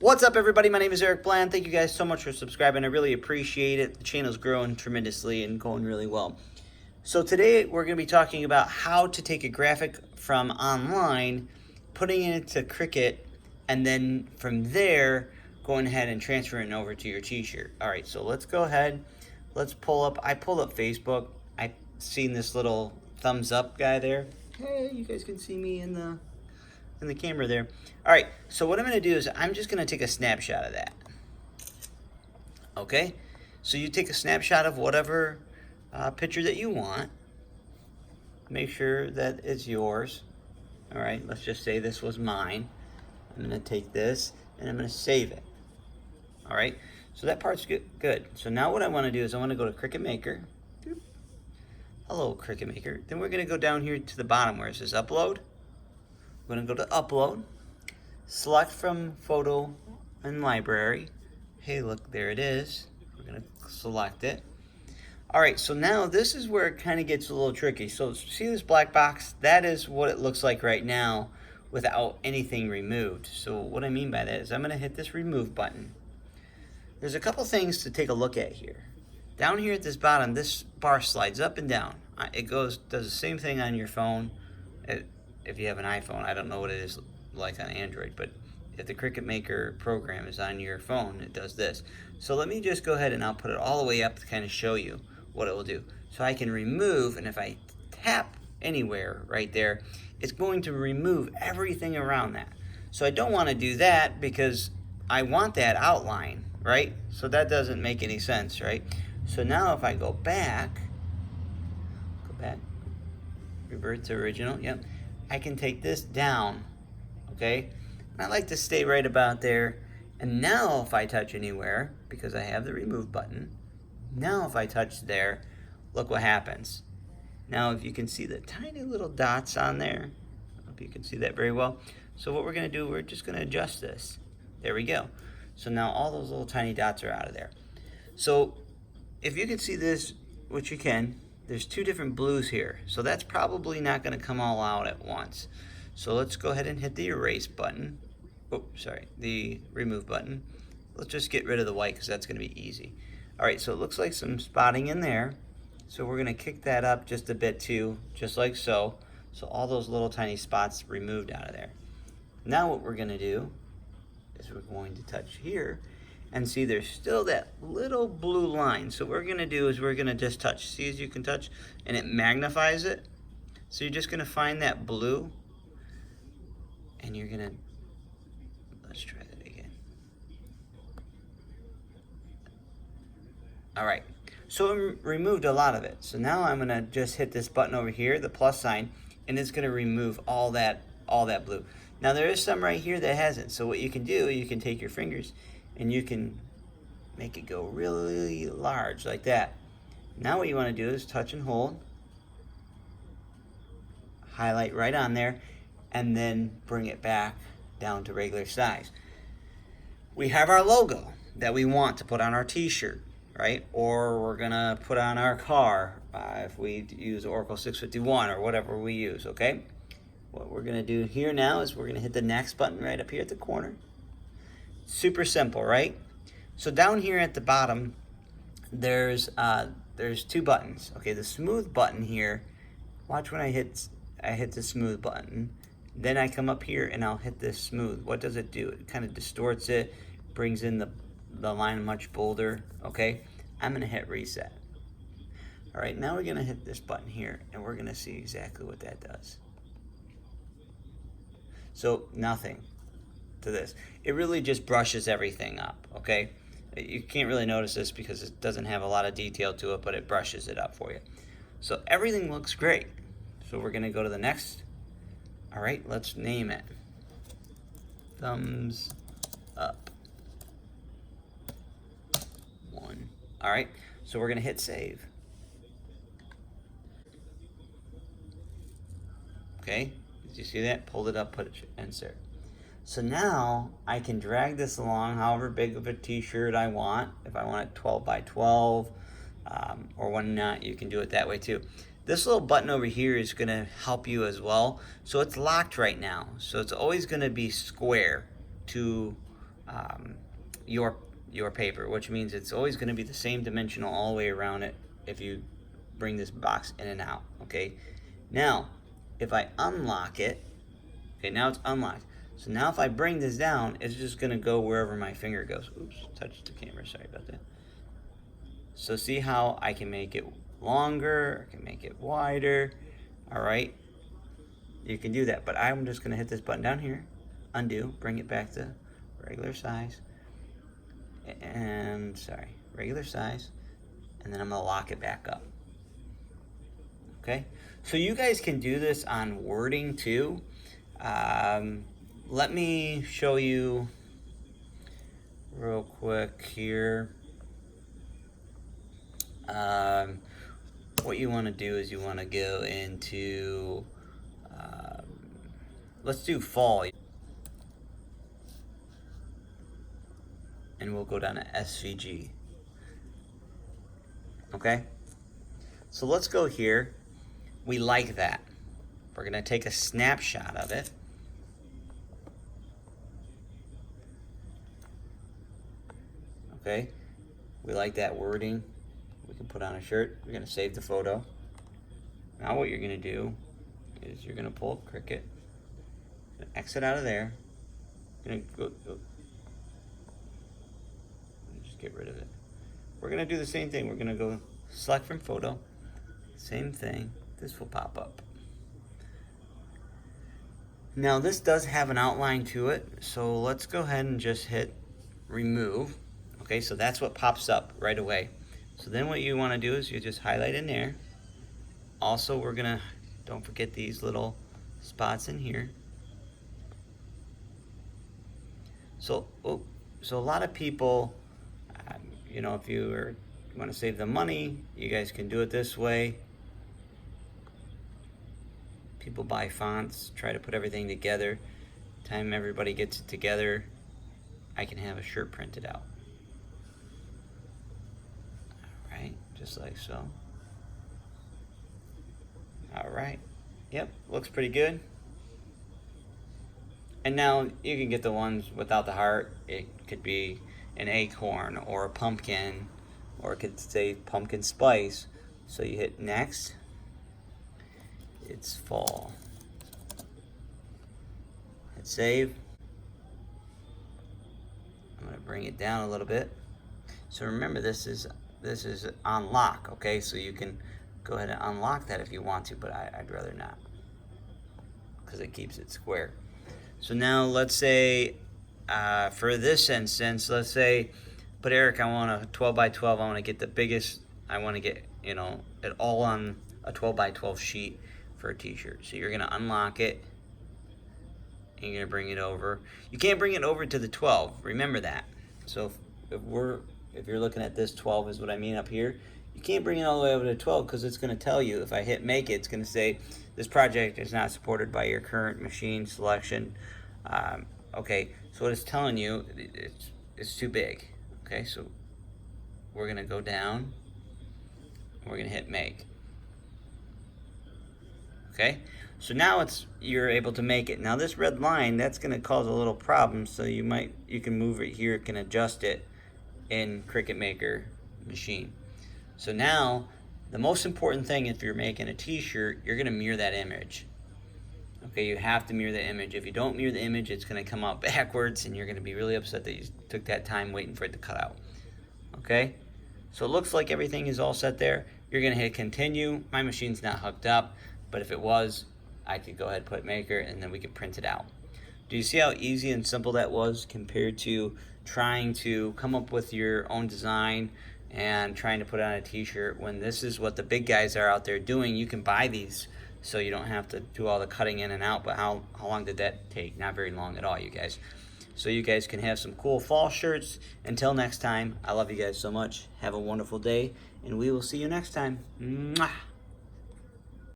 What's up, everybody? My name is Eric Bland. Thank you guys so much for subscribing. I really appreciate it. The channel's growing tremendously and going really well. So today we're going to be talking about how to take a graphic from online, putting it into Cricut, and then from there going ahead and transferring it over to your t-shirt. All right, so let's go ahead. Let's pull up. I pulled up Facebook. I seen this little thumbs up guy there. Hey, you guys can see me in the camera there. All right, so what I'm going to do is I'm just going to take a snapshot of that. Okay, so you take a snapshot of whatever picture that you want. Make sure that it's yours. All right, let's just say this was mine. I'm going to take this and I'm going to save it. All right, so that part's good. So now what I want to do is I want to go to Cricut Maker. Hello, Cricut Maker. Then we're going to go down here to the bottom where it says Upload. We're going to go to Upload, select from Photo and Library. Hey, look, there it is. We're going to select it. All right, so now this is where it kind of gets a little tricky. So see this black box? That is what it looks like right now without anything removed. So what I mean by that is I'm going to hit this Remove button. There's a couple things to take a look at here. Down here at this bottom, this bar slides up and down. It does the same thing on your phone. If you have an iPhone, I don't know what it is like on Android, but if the Cricut Maker program is on your phone, it does this. So let me just go ahead and I'll put it all the way up to kind of show you what it will do. So I can remove, and if I tap anywhere right there, it's going to remove everything around that. So I don't want to do that because I want that outline, right? So that doesn't make any sense, right? So now if I go back, revert to original, yep. I can take this down, okay? And I like to stay right about there. And now if I touch anywhere, because I have the remove button, now if I touch there, look what happens. Now if you can see the tiny little dots on there, I hope you can see that very well. So what we're gonna do, we're just gonna adjust this. There we go. So now all those little tiny dots are out of there. So if you can see this, which you can, there's two different blues here. So that's probably not going to come all out at once. So let's go ahead and hit the erase button. Oh, sorry, the remove button. Let's just get rid of the white because that's going to be easy. All right, so it looks like some spotting in there. So we're going to kick that up just a bit too, just like so. So all those little tiny spots removed out of there. Now what we're going to do is we're going to touch here. And see, there's still that little blue line. So what we're gonna do is we're gonna just touch. See, as you can touch, and it magnifies it. So you're just gonna find that blue, and you're gonna, let's try that again. All right, so it removed a lot of it. So now I'm gonna just hit this button over here, the plus sign, and it's gonna remove all that blue. Now there is some right here that hasn't. So what you can do, you can take your fingers and you can make it go really large like that. Now what you want to do is touch and hold, highlight right on there, and then bring it back down to regular size. We have our logo that we want to put on our t-shirt, right? Or we're gonna put on our car if we use Oracle 651 or whatever we use, okay? What we're gonna do here now is we're gonna hit the next button right up here at the corner. Super simple, right? So down here at the bottom, there's two buttons. Okay, the smooth button here. Watch when I hit the smooth button. Then I come up here and I'll hit this smooth. What does it do? It kind of distorts it, brings in the line much bolder. Okay, I'm gonna hit reset. All right, now we're gonna hit this button here, and we're gonna see exactly what that does. So nothing to this. It really just brushes everything up, okay? You can't really notice this because it doesn't have a lot of detail to it, but it brushes it up for you. So everything looks great. So we're gonna go to the next. All right, let's name it. Thumbs up. 1. All right, so we're gonna hit save. Okay, did you see that? Pulled it up, put it, insert. So now I can drag this along however big of a t-shirt I want. If I want it 12 by 12 or one not, you can do it that way too. This little button over here is going to help you as well. So it's locked right now. So it's always going to be square to your paper, which means it's always going to be the same dimensional all the way around it if you bring this box in and out. Okay, now if I unlock it, okay, now it's unlocked. So now if I bring this down, it's just going to go wherever my finger goes. Oops, touched the camera, sorry about that. So see how I can make it longer, I can make it wider. All right, you can do that, but I'm just going to hit this button down here, undo, bring it back to regular size, and regular size, and then I'm going to lock it back up. Okay, so you guys can do this on wording too. Let me show you real quick here. What you want to do is you want to go into, let's do fall, and we'll go down to SVG. Okay, so let's go here. We like that. We're going to take a snapshot of it. Okay, we like that wording. We can put on a shirt. We're going to save the photo. Now what you're going to do is you're going to pull up Cricut, exit out of there. You're going to go, just get rid of it. We're going to do the same thing. We're going to go select from photo. Same thing. This will pop up. Now this does have an outline to it, so let's go ahead and just hit remove. Okay, so that's what pops up right away. So then what you want to do is you just highlight in there. Also, we're gonna, don't forget these little spots in here. So a lot of people, you know, if you want to save the money, you guys can do it this way. People buy fonts, try to put everything together. Time everybody gets it together, I can have a shirt printed out. All right, just like so. All right, yep, looks pretty good. And now you can get the ones without the heart. It could be an acorn or a pumpkin, or it could say pumpkin spice. So you hit next. It's fall. Hit save. I'm gonna bring it down a little bit. So remember, this is on lock, okay? So you can go ahead and unlock that if you want to, but I'd rather not, because it keeps it square. So now let's say, for this instance, let's say, but Eric, I want a 12 by 12. I want to get the biggest. I want to get, you know, it all on a 12 by 12 sheet for a t-shirt. So you're gonna unlock it, and you're gonna bring it over. You can't bring it over to the 12. Remember that. So if you're looking at this 12 is what I mean up here, you can't bring it all the way over to 12, because it's gonna tell you, if I hit make it, it's gonna say this project is not supported by your current machine selection. Okay, so what it's telling you, it's too big. Okay, so we're gonna go down, we're gonna hit make. Okay, so now you're able to make it. Now this red line, that's gonna cause a little problem, so you can move it here, it can adjust it in Cricut Maker machine. So now, the most important thing, if you're making a t-shirt, you're gonna mirror that image. Okay, you have to mirror the image. If you don't mirror the image, it's gonna come out backwards, and you're gonna be really upset that you took that time waiting for it to cut out. Okay, so it looks like everything is all set there. You're gonna hit continue. My machine's not hooked up, but if it was, I could go ahead and put maker, and then we could print it out. Do you see how easy and simple that was compared to trying to come up with your own design and trying to put on a t-shirt, when this is what the big guys are out there doing? You can buy these, so you don't have to do all the cutting in and out. But how long did that take? Not very long at all, you guys. So you guys can have some cool fall shirts. Until next time, I love you guys so much. Have a wonderful day, and we will see you next time. Mwah!